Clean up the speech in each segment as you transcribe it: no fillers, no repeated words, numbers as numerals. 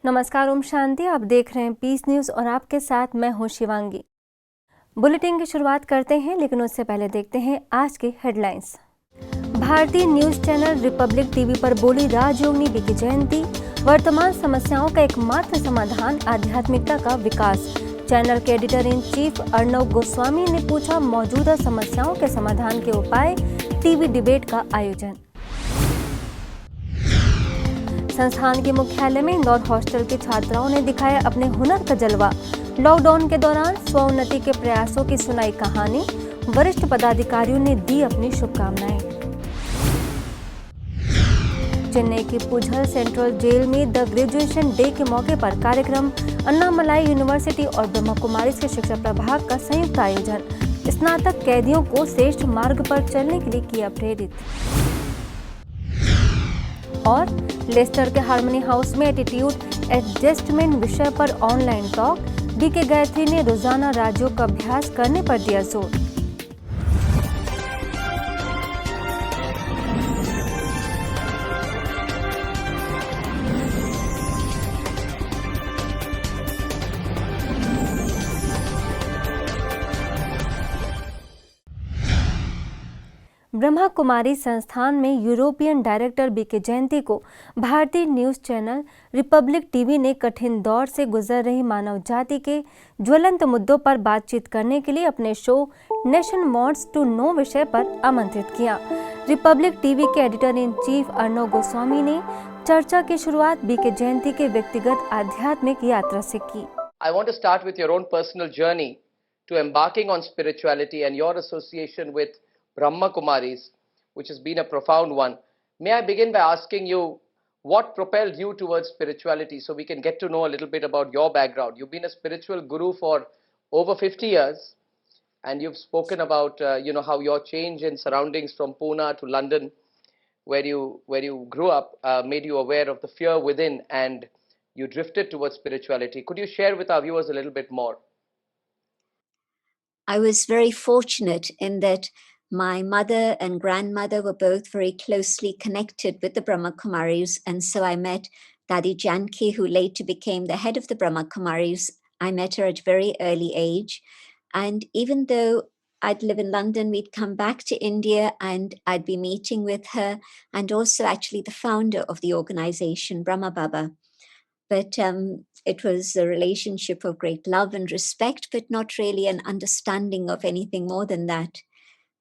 नमस्कार, ओम शांति। आप देख रहे हैं पीस न्यूज़ और आपके साथ मैं हूं शिवांगी। बुलेटिन की शुरुआत करते हैं, लेकिन उससे पहले देखते हैं आज की हेडलाइंस। भारतीय न्यूज चैनल रिपब्लिक टीवी पर बोली राजयोगिनी बीके जयंती। वर्तमान समस्याओं का एकमात्र समाधान आध्यात्मिकता का विकास। चैनल के editor in chief Arnab Goswami ने पूछा मौजूदा समस्याओं के समाधान के उपाय। टीवी डिबेट का आयोजन। संस्थान के मुख्यालय में इंदौर हॉस्टल की छात्राओं ने दिखाया अपने हुनर का जलवा। लॉकडाउन के दौरान स्वोन्नति के प्रयासों की सुनाई कहानी। वरिष्ठ पदाधिकारियों ने दी अपनी शुभकामनाएं। चेन्नई की पुझल सेंट्रल जेल में द ग्रेजुएशन डे के मौके पर कार्यक्रम। अन्नामलाई यूनिवर्सिटी और ब्रह्मा कुमारीज के शिक्षा प्रभाग का संयुक्त आयोजन। स्नातक कैदियों को श्रेष्ठ मार्ग पर चलने के लिए किया प्रेरित। और लेस्टर के हार्मनी हाउस में एटीट्यूड एडजस्टमेंट विषय पर ऑनलाइन टॉक। बीके गायत्री ने रोजाना राज्यों का अभ्यास करने पर दिया जोर। ब्रह्मा कुमारी संस्थान में यूरोपियन डायरेक्टर बीके जयंती को भारतीय न्यूज चैनल रिपब्लिक टीवी ने कठिन दौर से गुजर रही मानव जाति के ज्वलंत मुद्दों पर बातचीत करने के लिए अपने show nation wants to know विषय पर आमंत्रित किया। रिपब्लिक टीवी के editor in chief Arnab Goswami ने चर्चा की शुरुआत बीके जयंती के व्यक्तिगत आध्यात्मिक यात्रा से की। I want to start with your own personal journey to embarking on spirituality and your association with Brahma Kumaris, which has been a profound one. May I begin by asking you what propelled you towards spirituality so we can get to know a little bit about your background. You've been a spiritual guru for over 50 years and you've spoken about how your change in surroundings from Pune to London where you grew up made you aware of the fear within and you drifted towards spirituality. Could you share with our viewers a little bit more? I was very fortunate in that my mother and grandmother were both very closely connected with the Brahma Kumaris, and so I met Dadi Janki, who later became the head of the Brahma Kumaris. I met her at a very early age, and even though I'd live in London, we'd come back to India and I'd be meeting with her, and also actually the founder of the organization, Brahma Baba. But it was a relationship of great love and respect, but not really an understanding of anything more than that.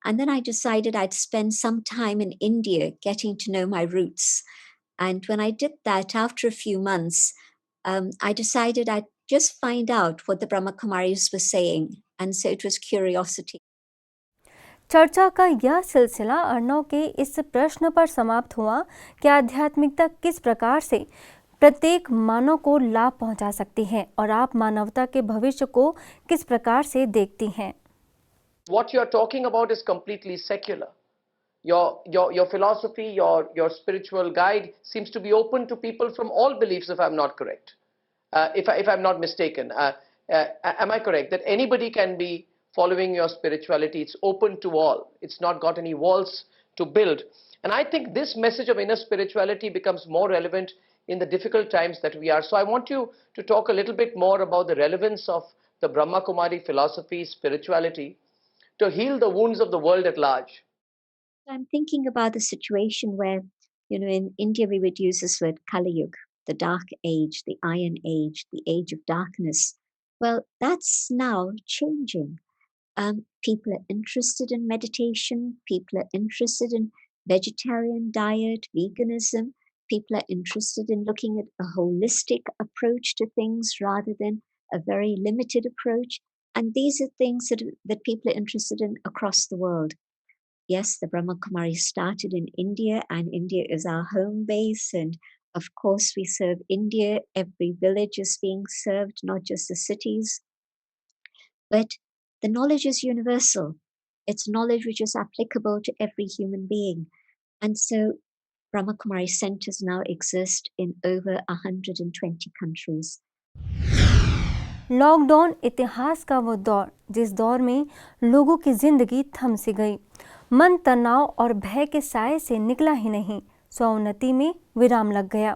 And then I decided I'd spend some time in India getting to know my roots. And when I did that, after a few months, I decided I'd just find out what the Brahma Kumaris were saying. And so it was curiosity. चर्चा का यह सिलसिला अर्णव के इस प्रश्न पर समाप्त हुआ कि आध्यात्मिकता किस प्रकार से प्रत्येक मानव को लाभ पहुंचा सकती है और आप मानवता के भविष्य को किस प्रकार से देखती हैं। What you're talking about is completely secular. Your philosophy, your spiritual guide seems to be open to people from all beliefs, if I'm not correct. If I'm not mistaken, am I correct that anybody can be following your spirituality? It's open to all. It's not got any walls to build. And I think this message of inner spirituality becomes more relevant in the difficult times that we are. So I want you to talk a little bit more about the relevance of the Brahma Kumari philosophy, spirituality, to heal the wounds of the world at large. I'm thinking about the situation where, in India we would use this word Kali Yuga, the dark age, the iron age, the age of darkness. Well, that's now changing. People are interested in meditation. People are interested in vegetarian diet, veganism. People are interested in looking at a holistic approach to things rather than a very limited approach. And these are things that people are interested in across the world. Yes, the Brahma Kumaris started in India, and India is our home base. And of course, we serve India. Every village is being served, not just the cities. But the knowledge is universal. It's knowledge which is applicable to every human being. And so Brahma Kumari centers now exist in over 120 countries. Lockdown इतिहास का वो दौर जिस दौर में लोगों की जिंदगी थम सी गई, मन तनाव और भय के साए से निकला ही नहीं, स्वोन्नति में विराम लग गया।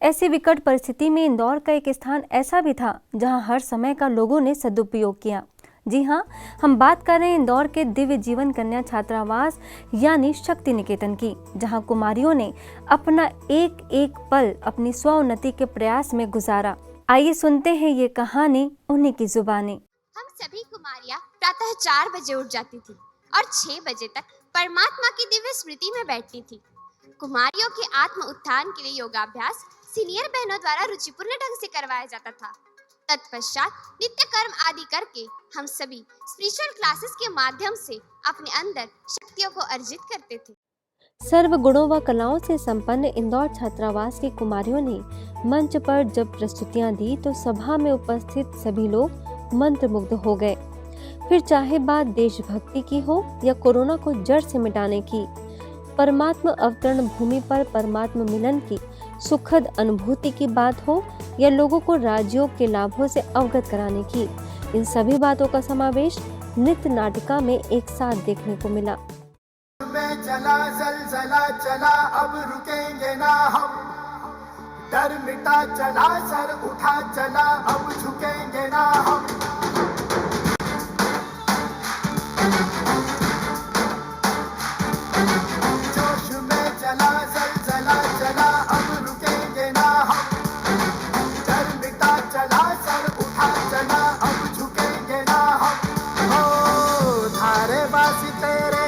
ऐसी विकट परिस्थिति में इंदौर का एक स्थान ऐसा भी था जहां हर समय का लोगों ने सदुपयोग किया। जी हां, हम बात कर रहे हैं इंदौर के दिव्य जीवन कन्या छात्रावास यानी शक्ति निकेतन की, जहां कुमारियों ने अपना एक एक पल अपनी स्वोन्नति के प्रयास में गुजारा। आइए सुनते हैं ये कहानी उन्हीं की जुबानी। हम सभी कुमारियां प्रातः 4 बजे उठ जाती थी और 6 बजे तक परमात्मा की दिव्य स्मृति में बैठती थी। कुमारियों के आत्म उत्थान के लिए योगाभ्यास सीनियर बहनों द्वारा रुचिपूर्ण ढंग से करवाया जाता था। तत्पश्चात नित्य कर्म आदि करके हम सभी स्पिरिचुअल क्लासेस के माध्यम से अपने अंदर शक्तियों को अर्जित करते थे। सर्व गुणों व कलाओं से संपन्न इंदौर छात्रावास की कुमारियों ने मंच पर जब प्रस्तुतियां दी तो सभा में उपस्थित सभी लोग मंत्रमुग्ध हो गए। फिर चाहे बात देशभक्ति की हो या कोरोना को जड़ से मिटाने की, परमात्मा अवतरण भूमि पर परमात्मा मिलन की सुखद अनुभूति की बात हो या लोगों को राजयोग के लाभों से अवगत कराने की, इन सभी बातों का समावेश नृत्य नाटिका में एक साथ देखने को मिला। चला ज़लज़ला चला अब रुकेंगे ना हम, डर मिटा चला सर उठा चला अब झुकेंगे ना हम। जोश में चला ज़लज़ला चला अब रुकेंगे ना हम, डर मिटा चला सर उठा चला अब झुकेंगे ना हम। ओ धारे बासी तेरे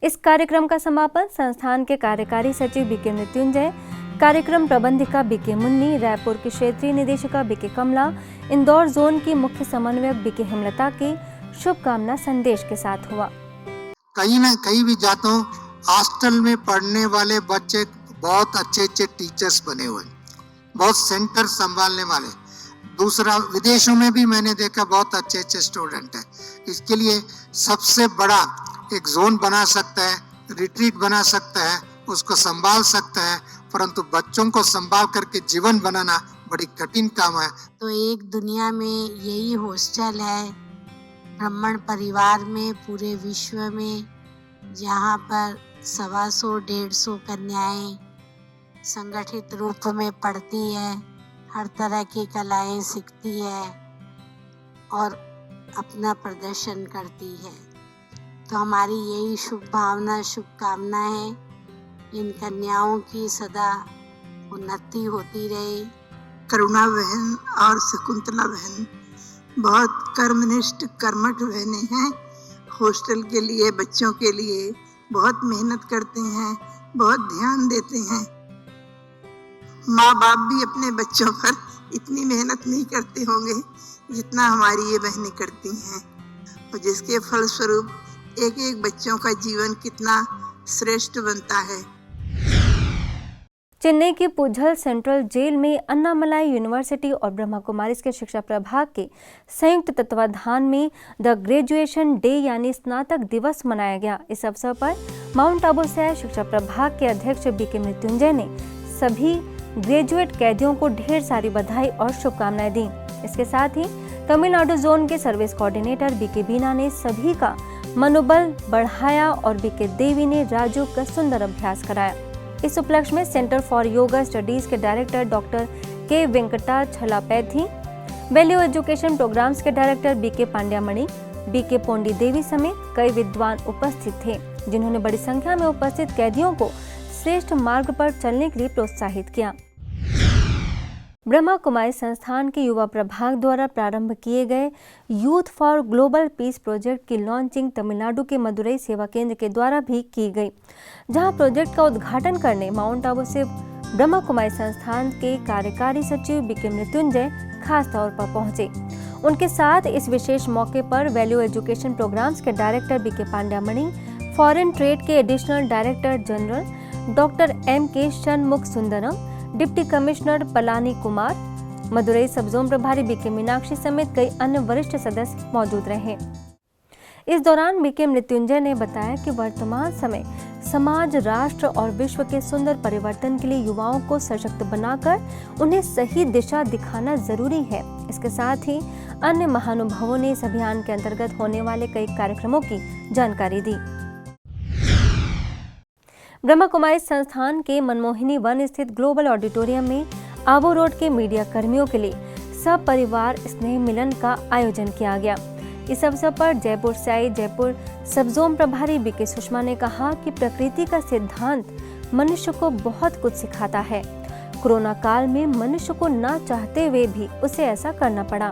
इस कार्यक्रम का समापन संस्थान के कार्यकारी सचिव बीके मृत्युंजय, कार्यक्रम प्रबंधिका बीके मुन्नी, रायपुर की क्षेत्रीय निदेशिका बीके कमला, इंदौर जोन की मुख्य समन्वयक बीके हेमलता के शुभकामना संदेश के साथ हुआ। कहीं न कहीं भी जाता हूँ, हॉस्टल में पढ़ने वाले बच्चे बहुत अच्छे अच्छे टीचर्स बने हुए, बहुत सेंटर संभालने वाले। दूसरा, विदेशों में भी मैंने देखा बहुत अच्छे अच्छे स्टूडेंट हैं। इसके लिए सबसे बड़ा एक जोन बना सकता है, रिट्रीट बना सकता है, उसको संभाल सकता है, परंतु बच्चों को संभाल करके जीवन बनाना बड़ी कठिन काम है। तो एक दुनिया में यही हॉस्टल है ब्राह्मण परिवार में पूरे विश्व में, जहाँ पर 125-150 कन्याएं संगठित रूप में पढ़ती है, हर तरह की कलाएं सीखती है और अपना प्रदर्शन करती है। तो हमारी यही शुभकामना है, इन कन्याओं की सदा उन्नति होती रहे। करुणा बहन और शकुंतला बहन बहुत कर्मनिष्ठ कर्मठ बहनें हैं। हॉस्टल के लिए, बच्चों के लिए बहुत मेहनत करते हैं, बहुत ध्यान देते हैं। माँ बाप भी अपने बच्चों पर इतनी मेहनत नहीं करते होंगे जितना हमारी ये बहनें करती हैं, और जिसके फलस्वरूप एक एक बच्चों का जीवन कितना श्रेष्ठ बनता है। चेन्नई की पुझल सेंट्रल जेल में अन्नामलाई यूनिवर्सिटी और ब्रह्मा कुमारीज के शिक्षा प्रभाग के संयुक्त तत्वाधान में द ग्रेजुएशन डे यानी स्नातक दिवस मनाया गया। इस अवसर पर माउंट आबू से शिक्षा प्रभाग के अध्यक्ष बीके मृत्युंजय ने सभी ग्रेजुएट कैदियों को ढेर सारी बधाई और शुभकामनाएं दी। इसके साथ ही तमिलनाडु जोन के सर्विस कोऑर्डिनेटर बीके बीना ने सभी का मनोबल बढ़ाया और बीके देवी ने राजयोग का सुंदर अभ्यास कराया। इस उपलक्ष्य में सेंटर फॉर योगा स्टडीज के डायरेक्टर डॉक्टर के वेंकटा छलापैथी, वैल्यू एजुकेशन प्रोग्राम्स के डायरेक्टर बीके पांड्यामणि, बीके पोंडी देवी समेत कई विद्वान उपस्थित थे, जिन्होंने बड़ी संख्या में उपस्थित कैदियों को श्रेष्ठ मार्ग पर चलने के लिए प्रोत्साहित किया। ब्रह्मा कुमारी संस्थान के युवा प्रभाग द्वारा प्रारंभ किए गए youth for global piece project की लॉन्चिंग तमिलनाडु के मदुरई सेवा केंद्र के द्वारा भी की गई, जहां प्रोजेक्ट का उद्घाटन करने माउंट आबू से ब्रह्मा कुमारी संस्थान के कार्यकारी सचिव बीके मृत्युंजय खास तौर पर पहुंचे। उनके साथ इस विशेष मौके पर वैल्यू एजुकेशन प्रोग्राम्स के डायरेक्टर बीके पांड्यामणि, फॉरेन ट्रेड के additional director general doctor MK Shanmukh Sundaram, deputy commissioner Palani Kumar, Madurai सब जोन प्रभारी बीके मीनाक्षी समेत कई अन्य वरिष्ठ सदस्य मौजूद रहे। इस दौरान बीके मृत्युंजय ने बताया कि वर्तमान समय समाज, राष्ट्र और विश्व के सुंदर परिवर्तन के लिए युवाओं को सशक्त बनाकर उन्हें सही दिशा दिखाना जरूरी है। इसके साथ ही अन्य महानुभावों ने इस अभियान के अंतर्गत होने वाले कई कार्यक्रमों की जानकारी दी। ब्रह्मा कुमारी संस्थान के मनमोहिनी वन स्थित ग्लोबल ऑडिटोरियम में आबू रोड के मीडिया कर्मियों के लिए सब परिवार स्नेह मिलन का आयोजन किया गया। इस अवसर पर जयपुर से आई जयपुर सबजोन प्रभारी बीके सुषमा ने कहा कि प्रकृति का सिद्धांत मनुष्य को बहुत कुछ सिखाता है। कोरोना काल में मनुष्य को ना चाहते हुए भी उसे ऐसा करना पड़ा।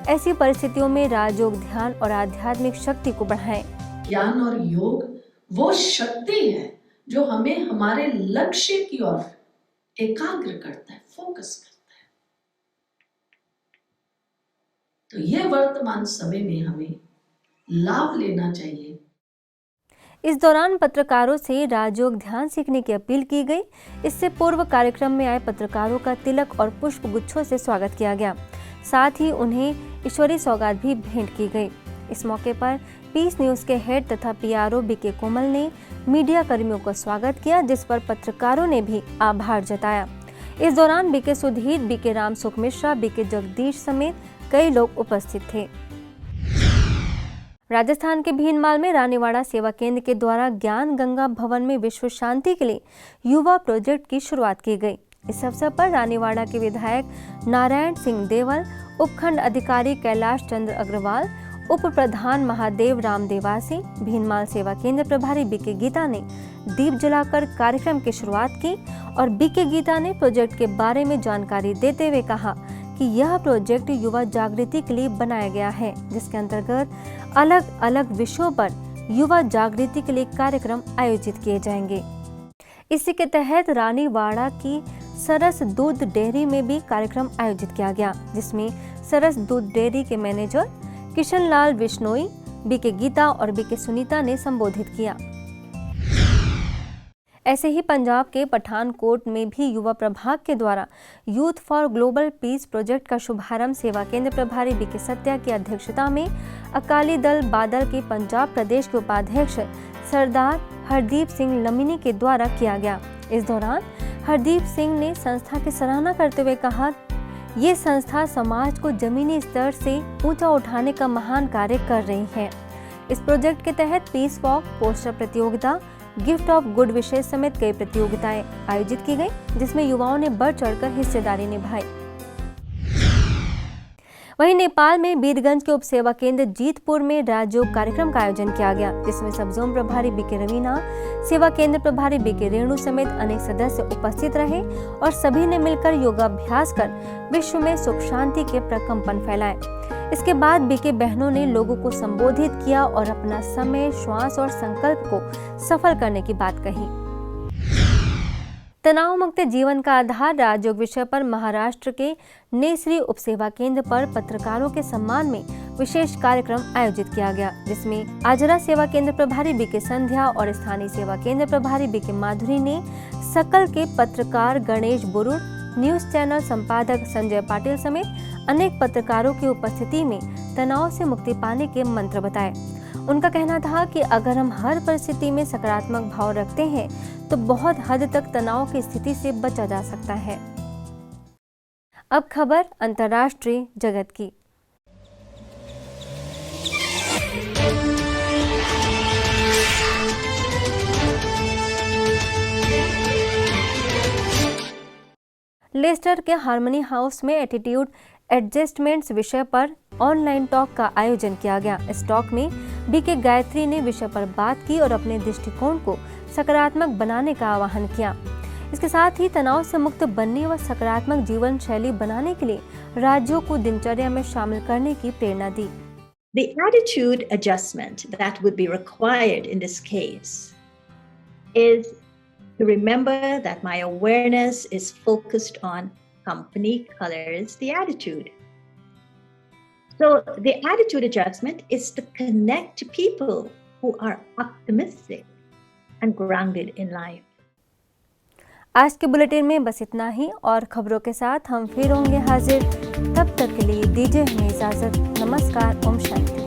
ऐसी परिस्थितियों में राजयोग, ध्यान और आध्यात्मिक शक्ति को बढ़ाएं। ज्ञान और योग वो शक्ति है जो हमें हमारे लक्ष्य की ओर एकाग्र करता है, फोकस करता है। तो ये वर्तमान समय में हमें लाभ लेना चाहिए। इस दौरान पत्रकारों से राजयोग ध्यान सीखने की अपील की गई। इससे पूर्व कार्यक्रम में आए पत्रकारों का तिलक और पुष्प गुच्छों से स्वागत किया गया। साथ ही उन्हें ईश्वरीय सौगात भी भेंट की गई। इस मौके पर पीस न्यूज के हेड तथा पीआरओ बीके कोमल ने मीडिया कर्मियों का स्वागत किया, जिस पर पत्रकारों ने भी आभार जताया। इस दौरान बीके सुधीर, बीके राम सुख मिश्रा, बीके जगदीश समेत कई लोग उपस्थित थे। राजस्थान के भीनमाल में रानीवाड़ा सेवा केंद्र के द्वारा ज्ञान गंगा भवन में विश्व शांति के लिए युवा प्रोजेक्ट की शुरुआत की गई। इस अवसर पर रानीवाड़ा के विधायक नारायण सिंह देवल, उपखंड अधिकारी कैलाश चंद्र अग्रवाल, उप प्रधान महादेव राम देवासी, भीनमाल सेवा केंद्र प्रभारी बीके गीता ने दीप जलाकर कार्यक्रम की शुरुआत की और बीके गीता ने प्रोजेक्ट के बारे में जानकारी देते हुए कहा कि यह प्रोजेक्ट युवा जागृति के लिए बनाया गया है, जिसके अंतर्गत अलग अलग विषयों पर युवा जागृति के लिए कार्यक्रम आयोजित किए जाएंगे। इसी के तहत रानीवाड़ा की सरस दूध डेयरी में भी कार्यक्रम आयोजित किया गया, जिसमें सरस दूध डेयरी के मैनेजर किशन लाल बिश्नोई, बीके गीता और बीके सुनीता ने संबोधित किया। ऐसे ही पंजाब के पठानकोट में भी युवा प्रभाग के द्वारा youth for global piece project का शुभारंभ सेवा केंद्र प्रभारी बीके सत्या की अध्यक्षता में अकाली दल बादल के पंजाब प्रदेश के उपाध्यक्ष सरदार हरदीप सिंह लमिनी के द्वारा किया गया। इस दौरान हरदीप सिंह ने संस्था की सराहना करते हुए कहा, ये संस्था समाज को जमीनी स्तर से ऊंचा उठाने का महान कार्य कर रही है। इस प्रोजेक्ट के तहत पीस वॉक, पोस्टर प्रतियोगिता, गिफ्ट ऑफ गुड विशेष समेत कई प्रतियोगिताएं आयोजित की गई, जिसमें युवाओं ने बढ़ चढ़कर हिस्सेदारी निभाई। वहीं नेपाल में बीरगंज के उप सेवा केंद्र जीतपुर में राजयोग कार्यक्रम का आयोजन किया गया, जिसमें सब जोन प्रभारी बीके रवीना, सेवा केंद्र प्रभारी बीके रेणु समेत अनेक सदस्य उपस्थित रहे और सभी ने मिलकर योगाभ्यास कर विश्व में सुख शांति के प्रकंपन फैलाए। इसके बाद बीके बहनों ने लोगों को संबोधित किया और अपना समय, श्वास और संकल्प को सफल करने की बात कही। तनाव मुक्त जीवन का आधार राजयोग विषय पर महाराष्ट्र के नेसरी उपसेवा केंद्र पर पत्रकारों के सम्मान में विशेष कार्यक्रम आयोजित किया गया, जिसमें आजरा सेवा केंद्र प्रभारी बीके संध्या और स्थानीय सेवा केंद्र प्रभारी बीके माधुरी ने सकल के पत्रकार गणेश बुरुड़, न्यूज चैनल संपादक संजय पाटिल समेत अनेक पत्रकारों की उपस्थिति में तनाव से मुक्ति पाने के मंत्र बताए। उनका कहना था कि अगर हम हर परिस्थिति में सकारात्मक भाव रखते हैं तो बहुत हद तक तनाव की स्थिति से बचा जा सकता है। अब खबर अंतर्राष्ट्रीय जगत की। लेस्टर के हार्मनी हाउस में एटीट्यूड एडजस्टमेंट्स विषय पर ऑनलाइन टॉक का आयोजन किया गया। इस टॉक में बीके गायत्री ने विषय पर बात की और अपने दृष्टिकोण को सकारात्मक बनाने का आह्वान किया। इसके साथ ही तनाव से मुक्त बनने व सकारात्मक जीवन शैली बनाने के लिए राज्यों को दिनचर्या में शामिल करने की प्रेरणा दी। The attitude adjustment that would be required in this case is to remember that my awareness is focused on company colors, the attitude. So the attitude adjustment is to connect to people who are optimistic and grounded in life. आज के bulletin में बस इतना ही और खबरों के साथ हम फिर होंगे हाजिर। तब तक के लिए दीजिए हमें इजाजत। नमस्कार। ओम शांति।